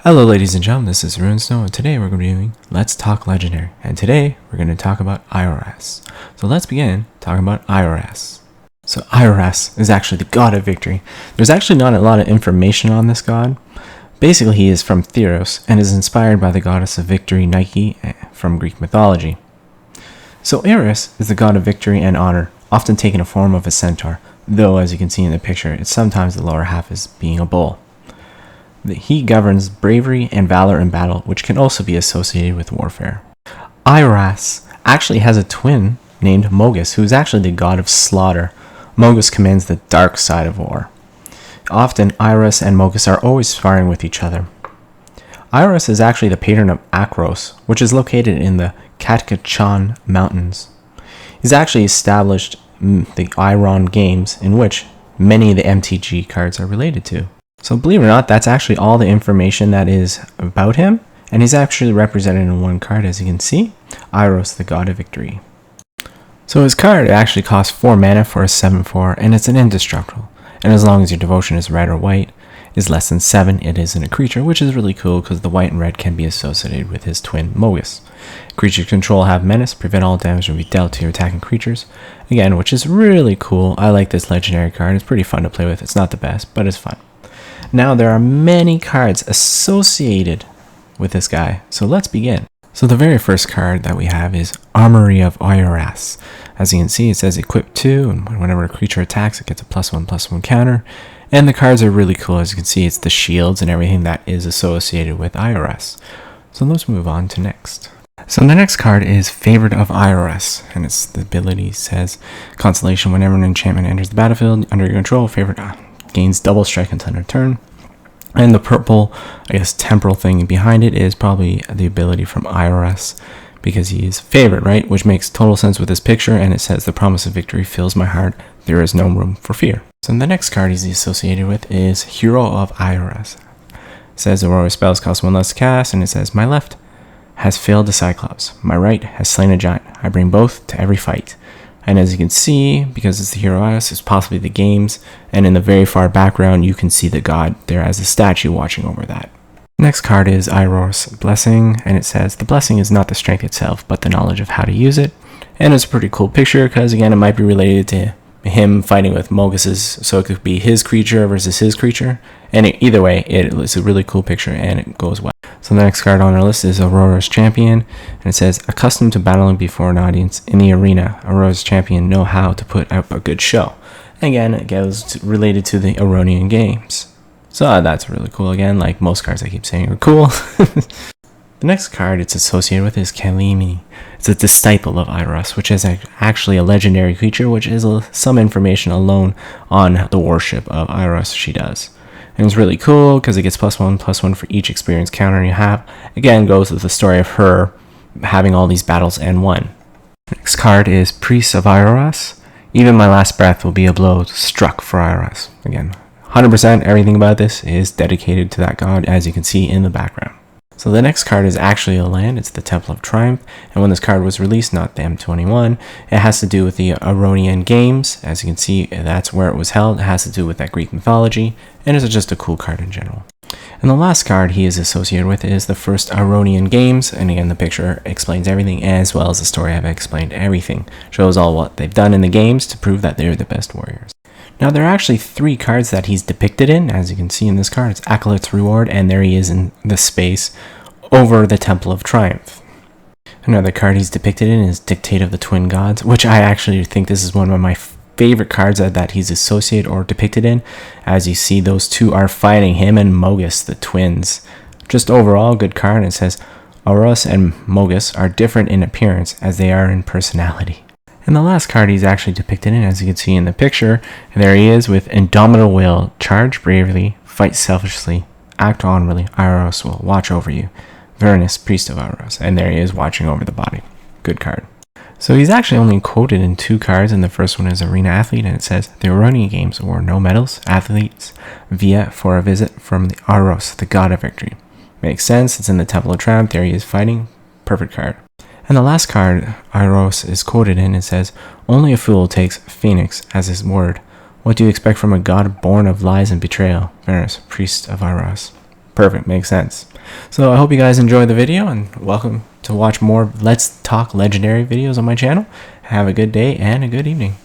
Hello ladies and gentlemen, this is Runesnow, and today we're going to be doing Let's Talk Legendary, and today we're going to talk about Iroas. So let's begin talking about Iroas. So Iras is actually the god of victory. There's actually not a lot of information on this god. Basically he is from Theros and is inspired by the goddess of victory Nike from Greek mythology. So Iras is the god of victory and honor, often taking a form of a centaur, though as you can see in the picture, it's sometimes the lower half is being a bull. He governs bravery and valor in battle, which can also be associated with warfare. Iras actually has a twin named Mogus, who is actually the god of slaughter. Mogus commands the dark side of war. Often, Iras and Mogus are always sparring with each other. Iras is actually the patron of Akros, which is located in the Katkachan Mountains. He's actually established the Iron games, in which many of the MTG cards are related to. So believe it or not, that's actually all the information that is about him, and he's actually represented in one card, as you can see, Iros, the god of victory. So his card actually costs 4 mana for a 7/4, and it's an indestructible, and as long as your devotion is red or white, is less than 7, it isn't a creature, which is really cool because the white and red can be associated with his twin Mogus. Creature control have menace, prevent all damage to be dealt to your attacking creatures, again, which is really cool. I like this legendary card, it's pretty fun to play with. It's not the best, but it's fun. Now there are many cards associated with this guy, so let's begin. So the very first card that we have is Armory of Iras. As you can see, it says equip 2, and whenever a creature attacks, it gets a +1/+1 counter. And the cards are really cool. As you can see, it's the shields and everything that is associated with Iras. So let's move on to next. So the next card is Favored of Iras, and its the ability says Constellation. Whenever an enchantment enters the battlefield under your control, Favored gains double strike until end of turn. And the purple, temporal thing behind it is probably the ability from Iras, because he is favored, right? Which makes total sense with this picture, and it says the promise of victory fills my heart. There is no room for fear. So the next card he's associated with is Hero of Iras. It says Aurora spells cost 1 less to cast, and it says my left has failed the Cyclops. My right has slain a giant. I bring both to every fight. And as you can see, because it's the Hero Iras, it's possibly the games, and in the very far background, you can see the god there as a statue watching over that. Next card is Iroas Blessing, and it says, the blessing is not the strength itself, but the knowledge of how to use it. And it's a pretty cool picture, because again, it might be related to him fighting with Mogus's, so it could be his creature versus his creature. And either way, it's a really cool picture, and it goes well. So the next card on our list is Aurora's Champion, and it says, accustomed to battling before an audience in the arena, Aurora's Champion know how to put up a good show. Again, it goes related to the Ironian games. So that's really cool. Again, like most cards I keep saying are cool. The next card it's associated with is Kalimi. It's a disciple of Iras, which is actually a legendary creature, which is some information alone on the worship of Iras she does. And it's really cool because it gets +1/+1 for each experience counter you have. Again, goes with the story of her having all these battles and won. Next card is Priest of Iroas. Even my last breath will be a blow struck for Iras. Again, 100% everything about this is dedicated to that god, as you can see in the background. So the next card is actually a land. It's the Temple of Triumph, and when this card was released, not the M21, it has to do with the Ironian games. As you can see, that's where it was held. It has to do with that Greek mythology, and it's just a cool card in general. And the last card he is associated with is the first Ironian games, and again, the picture explains everything, as well as the story I've explained everything. Shows all what they've done in the games to prove that they're the best warriors. Now, there are actually 3 cards that he's depicted in, as you can see in this card. It's Acolyte's Reward, and there he is in the space over the Temple of Triumph. Another card he's depicted in is Dictate of the Twin Gods, which I actually think this is one of my favorite cards that he's associated or depicted in. As you see, those two are fighting, him and Mogus, the twins. Just overall, good card. It says, Auroras and Mogus are different in appearance as they are in personality. And the last card he's actually depicted in, as you can see in the picture, and there he is with Indomitable Will, charge bravely, fight selfishly, act honorably, Iros will watch over you. Vernus, Priest of Iros, and there he is watching over the body. Good card. So he's actually only quoted in 2 cards, and the first one is Arena Athlete, and it says, the Ironian Games award no medals, athletes, via for a visit from the Iros, the god of victory. Makes sense, it's in the Temple of Triumph, there he is fighting. Perfect card. And the last card Iros is quoted in, it says, only a fool takes Phoenix as his word. What do you expect from a god born of lies and betrayal? Vernus, Priest of Iras. Perfect, makes sense. So I hope you guys enjoyed the video, and welcome to watch more Let's Talk Legendary videos on my channel. Have a good day and a good evening.